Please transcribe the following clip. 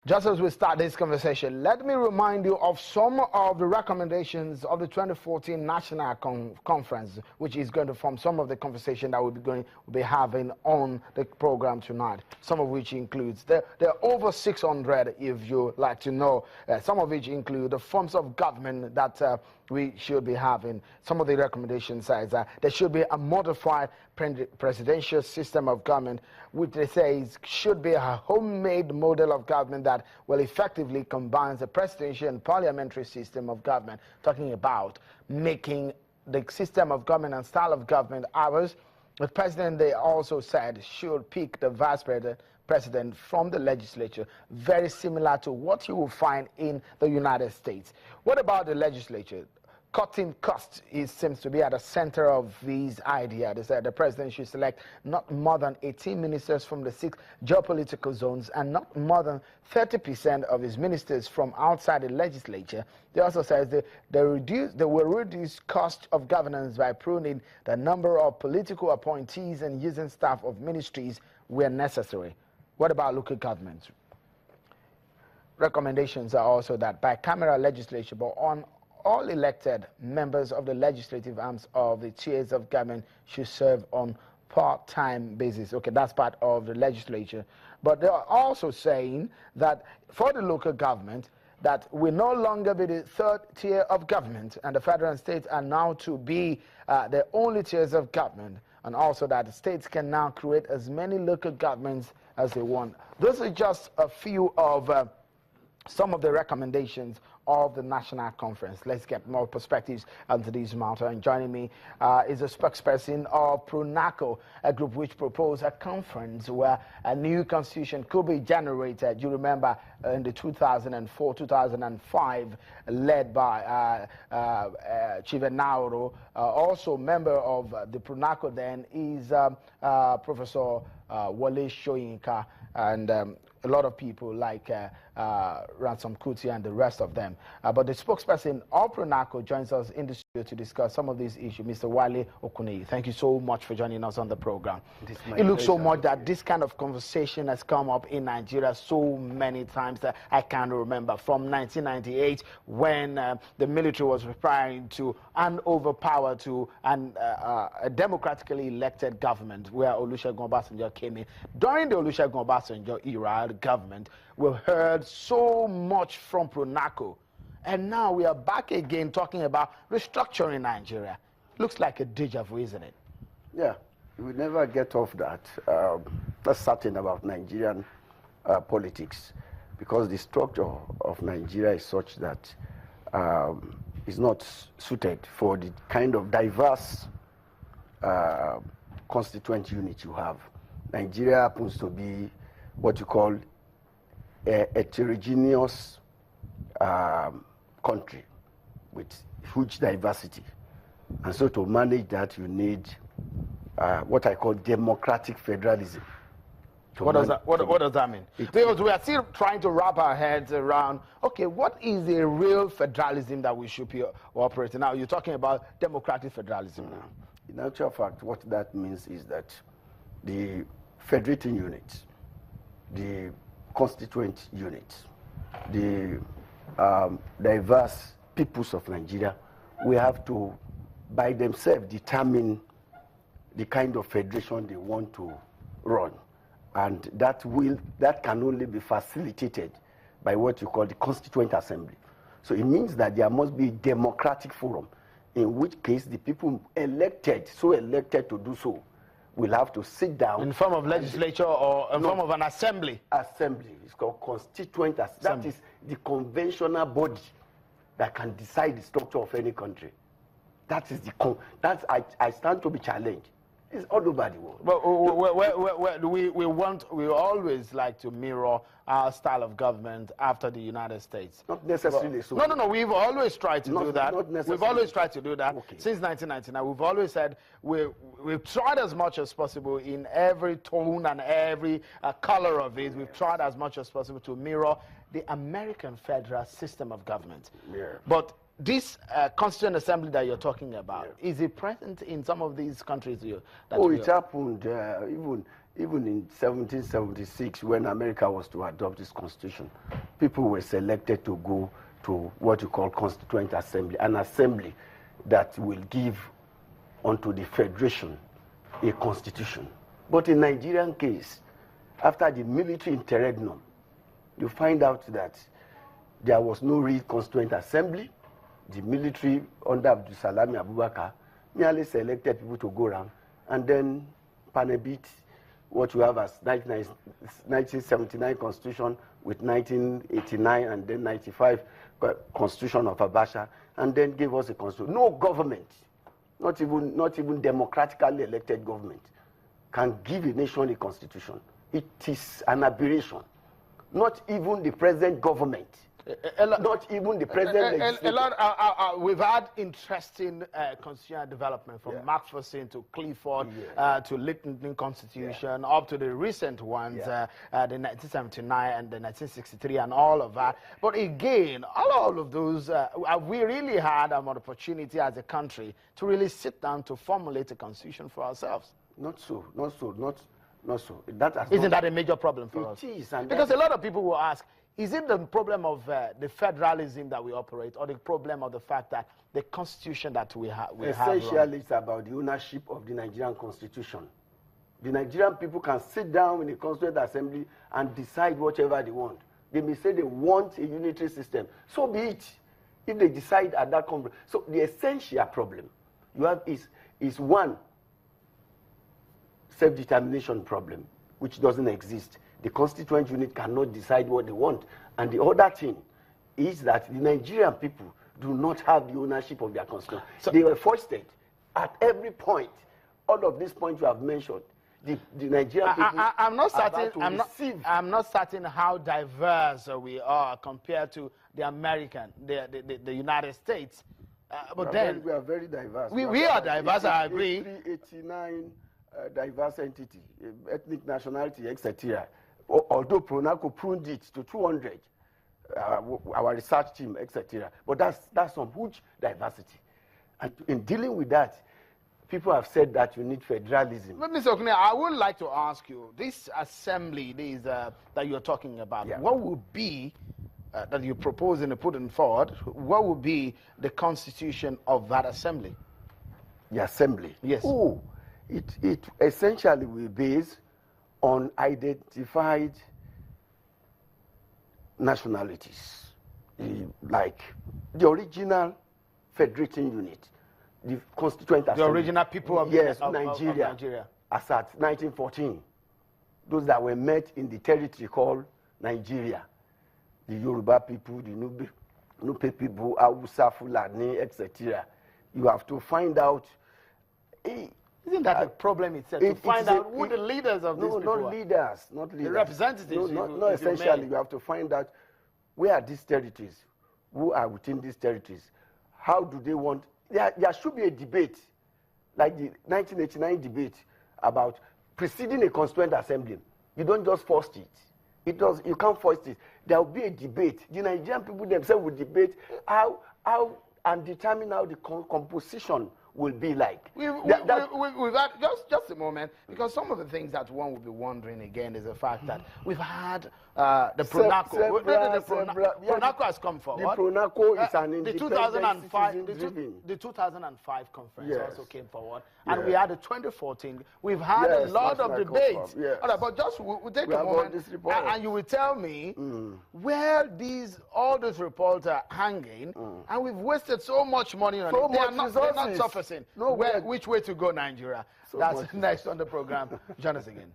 Just as we start this conversation, let me remind you of some of the recommendations of the 2014 National Conference, which is going to form some of the conversation that we'll be having on the program tonight. Some of which includes, there are over 600 if you like to know, some of which include the forms of government that we should be having. Some of the recommendations says that there should be a modified presidential system of government, which they say should be a homemade model of government that will effectively combines the presidential and parliamentary system of government, talking about making the system of government and style of government ours. The president, they also said, should pick the vice president from the legislature, very similar to what you will find in the United States. What about the legislature? Cutting costs seems to be at the center of these ideas. They said the president should select not more than 18 ministers from the 6 geopolitical zones and not more than 30% of his ministers from outside the legislature. They also said they will reduce cost of governance by pruning the number of political appointees and using staff of ministries where necessary. What about local governments? Recommendations are also that bicameral legislature, but on all elected members of the legislative arms of the tiers of government should serve on part-time basis. Okay, that's part of the legislature. But they are also saying that for the local government, that will no longer be the third tier of government, and the federal and states are now to be the only tiers of government, and also that the states can now create as many local governments as they want. Those are just a few of some of the recommendations of the National Conference. Let's get more perspectives onto this matter. And joining me is a spokesperson of PRONACO, a group which proposed a conference where a new constitution could be generated. You remember in the 2004-2005, led by Chief Nauro. Also member of the PRONACO then is Professor Wale Soyinka, and a lot of people like Ransom Kuti and the rest of them. But the spokesperson of PRONACO joins us in the studio to discuss some of these issues, Mr. Wale Okunniyi. Thank you so much for joining us on the program. It looks so much that this kind of conversation has come up in Nigeria so many times that I can't remember. From 1998, when the military was preparing to hand over power to a democratically elected government where Olusegun Obasanjo came in. During the Olusegun Obasanjo era, the government, we've heard so much from PRONACO, and now we are back again talking about restructuring Nigeria. Looks like a deja vu, isn't it? Yeah, we never get off that. That's certain about Nigerian politics, because the structure of Nigeria is such that it's not suited for the kind of diverse constituent unit you have. Nigeria happens to be what you call a heterogeneous country with huge diversity. And so to manage that, you need what I call democratic federalism. What does that mean? Because we are still trying to wrap our heads around, okay, what is a real federalism that we should be operating? Now, you're talking about democratic federalism now. In actual fact, what that means is that the federating units, the constituent units, the diverse peoples of Nigeria, we have to, by themselves, determine the kind of federation they want to run. And that can only be facilitated by what you call the Constituent Assembly. So it means that there must be a democratic forum, in which case the people elected to do so, will have to sit down. In form of legislature or in form of an assembly? Assembly. It's called Constituent Assembly. That is the conventional body that can decide the structure of any country. That is I stand to be challenged. It's all over the world. But we always like to mirror our style of government after the United States. Not necessarily so. No. We've always tried to do that. Not necessarily. We've always tried to do that. Okay. Since 1999. We've always said we've tried as much as possible in every tone and every color of it. We've tried as much as possible to mirror the American federal system of government. Yeah. But this Constituent Assembly that you're talking about, is it present in some of these countries? It happened even even in 1776, when America was to adopt its constitution, people were selected to go to what you call Constituent Assembly, an assembly that will give unto the federation a constitution. But in Nigerian case, after the military interregnum, you find out that there was no real Constituent Assembly. The military under Abdul Salami Abubakar merely selected people to go around and then panabit what you have as 1979 Constitution with 1989 and then 95 Constitution of Abacha, and then gave us a constitution. No government, not even democratically elected government, can give a nation a constitution. It is an aberration. Not even the present government. Not even the president. We've had interesting constitutional development from Macpherson to Clifford to Littleton Constitution up to the recent ones, the 1979 and the 1963 and all of that. But again, all of those, we really had an opportunity as a country to really sit down to formulate a constitution for ourselves. Not so. Isn't that a major problem for us? It is. Because a lot of people will ask, is it the problem of the federalism that we operate, or the problem of the fact that the constitution that we have? Essentially, it's about the ownership of the Nigerian constitution. The Nigerian people can sit down in the Constituent Assembly and decide whatever they want. They may say they want a unitary system. So be it. If they decide at that conference. So the essential problem you have is one, self-determination problem, which doesn't exist. The constituent unit cannot decide what they want. And the other thing is that the Nigerian people do not have the ownership of their constitution. So they were foisted at every point. All of these points you have mentioned, the Nigerian people I'm not certain how diverse we are compared to the the United States. But then we are very diverse. We are diverse, I agree. 389 diverse entity, ethnic nationality, etc. Although Pronaco pruned it to 200, our research team, etc. But that's some huge diversity. And in dealing with that, people have said that you need federalism. But Mr. Okunniyi, I would like to ask you, this assembly that you're talking about, what would be, that you're proposing and putting forward, what would be the constitution of that assembly? The assembly? Yes. Oh, it essentially will be based on identified nationalities, like the original federating unit, the constituent assembly. The original people of Nigeria, as at 1914. Those that were met in the territory called Nigeria. The Yoruba people, the Nupe people, Hausa, Fulani, etc. You have to find out. Isn't that the problem itself? To find out who the leaders of these people are? Not leaders. The representatives. No, essentially, you have to find out where are these territories, who are within these territories, how do they want. There should be a debate, like the 1989 debate about preceding a constituent assembly. You don't just force it. You can't force it. There will be a debate. The Nigerian people themselves will debate how and determine how the composition will be like. We've had just a moment, because some of the things that one will be wondering again is the fact that we've had the Pronaco. Pronaco has come forward. The Pronaco is an independent the 2005 conference also came forward, and we had the 2014. We've had a lot of debates. All right, but just we'll take a moment, and you will tell me where all these reports are hanging, and we've wasted so much money on it. They're not surfacing. Which way to go, Nigeria? That's next on the program. Join us again.